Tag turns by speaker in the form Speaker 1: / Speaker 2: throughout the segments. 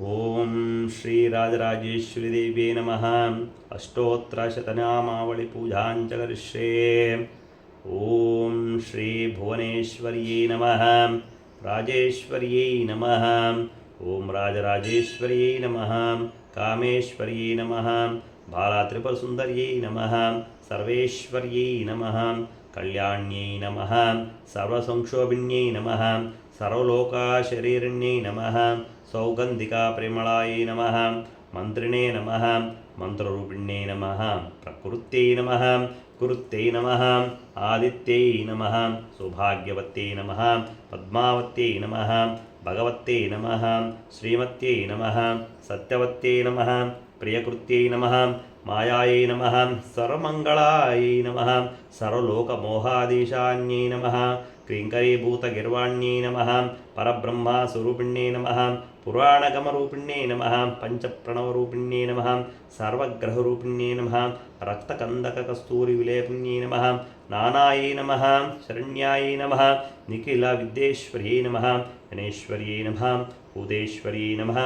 Speaker 1: ओम श्री राजराजेश्वरी देव्यै नमः। अष्टोत्तरशतनामावळि पूजां च करिष्ये। ओम श्री भुवनेश्वर्यै नमः। राजेश्वर्यै नमः। ओम राजराजेश्वर्यै नमः। कामेश्वर्यै नमः। बालात्रिपुरसुन्दर्यै नमः। सर्वेश्वर्यै नमः। कल्याण्यै नमः। सर्वसंक्षोभिन्यै नमः। सर्वलोकाशरीरिण्यै नमः। सौगंधिका प्रेमलायै नमः। मंत्रिणे नमः। मंत्ररूपिण्यै नमः। प्रकृत्यै नमः। कुरुत्यै नमः। आदित्यै नमः। सौभाग्यवत्यै नमः। पद्मावत्यै नमः। भगवत्यै नमः। श्रीमत्यै नमः। सत्यवत्यै नमः। प्रियकृत्यै नमः। मायायै नमः। सर्वमङ्गलायै नमः। सर्वलोकमोहाधीशान्यै नमः। क्लीङ्करीभूतगिर्वाण्यै नमः। परब्रह्मस्वरूपिण्यै नमः। पुराणगमरूपिण्यै नमः। पञ्चप्रणवरूपिण्यै नमः। सर्वग्रहरूपिण्यै नमः। रक्तकन्दककस्तूरिविलेपिन्यै नमः। नानायै नमः। शरण्यायै नमः। निखिलविद्येश्वर्यै नमः। गणेश्वर्यै नमः। भूतेश्वर्यै नमः।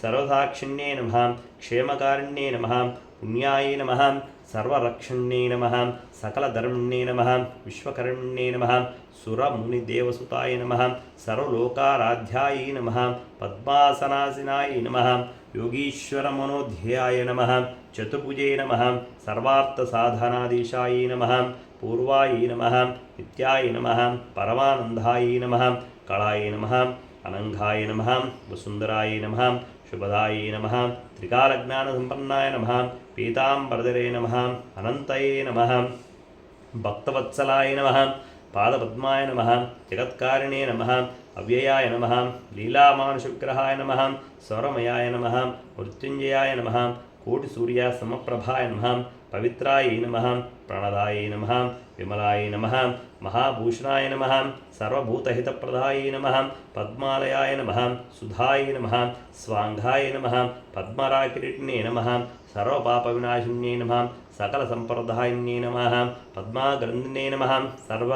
Speaker 1: सर्वसाक्षिण्यै नमः। क्षेमकारिण्यै नमः। पुण्यायै नमः। सर्वरक्षण्यै नमः। सकलधर्मिण्यै नमः। विश्वकर्मिण्यै नमः। सुरमुनिदेवसुताय नमः। सर्वलोकाराध्यायै नमः। पद्मासनासीनाय नमः। योगीश्वरमनोध्याय नमः। चतुर्भुजे नमः। सर्वार्थसाधनाधीशाय नमः। पूर्वाय नमः। नित्याय नमः। परमानन्दाय नमः। कलाय नमः। अनंघाय नमः। वसुंधराय नमः। शुभदाय नमः। त्रिकालज्ञानसम्पन्नाय नमः। पीताम्बरधरे नमः। अनन्तये नमः। भक्तवत्सलाय नमः। पादपद्माय नमः। जगत्कारिणे नमः। अव्ययाय नमः। लीलामानुषविग्रहाय नमः। स्वरमयाय नमः। मृत्युंजयाय नमः। कोटिसूर्यसमप्रभाय नमः। पवित्राय नमः। प्रणदाय नमः। विमलाय नमः। महाभूषणाय नमः। सर्वभूतहितप्रदाय नमः। पद्मालयाय नमः। सुधाय नमः। स्वांगाय नमः। पद्मराकिरीटिने नमः। सर्वपापविनाशिन्ये नमः। सकलसम्प्रदायिन्ये नमः। पद्माग्रन्थिने नमः। सर्व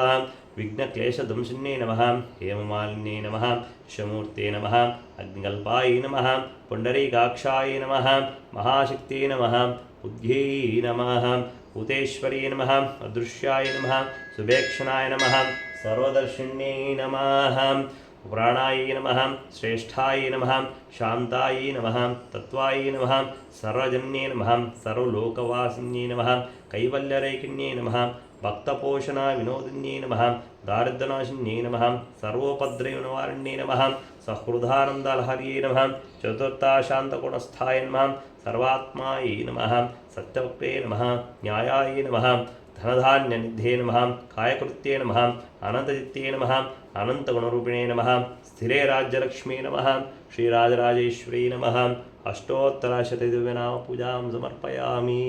Speaker 1: विघ्नक्लेशध्वंसिन्ये नमः। हेममालिन्ये नमः। शमूर्ते नमः। अग्निकल्पाय नमः। पुण्डरीकाक्षाय नमः। महाशक्तिये नमः। बुद्ध्यै नमः। भूतेश्वर्यै नमः। अदृश्याय नमः। सुभेक्षणाय नमः। सर्वदर्शिन्यै नमः। पुराणाय नमः। श्रेष्ठाय नमः। शान्ताय नमः। तत्त्वाय नमः। सर्वजन्ये नमः। सर्वलोकवासिन्ये नमः। कैवल्यरैकिण्ये नमः। भक्तपोषणविनोदिन्ये नमः। दारिद्र्यनाशिन्ये नमः। सर्वोपद्रवनिवारिण्ये नमः। सहृदानन्दलहर्ये नमः। चतुर्थाशान्तगुणस्थाय नमः। सर्वात्माय नमः। सत्यवक्त्रे नमः। न्यायाय नमः। धनधान्यनिधे नमः। कायकृत्ये नमः। अनन्तचित्ते नमः। अनन्तगुणरूपिणे नमः। स्थिरे राज्यलक्ष्मी नमः। श्रीराजराजेश्वरी नमः। अष्टोत्तरशतदिव्यनामपूजां समर्पयामि।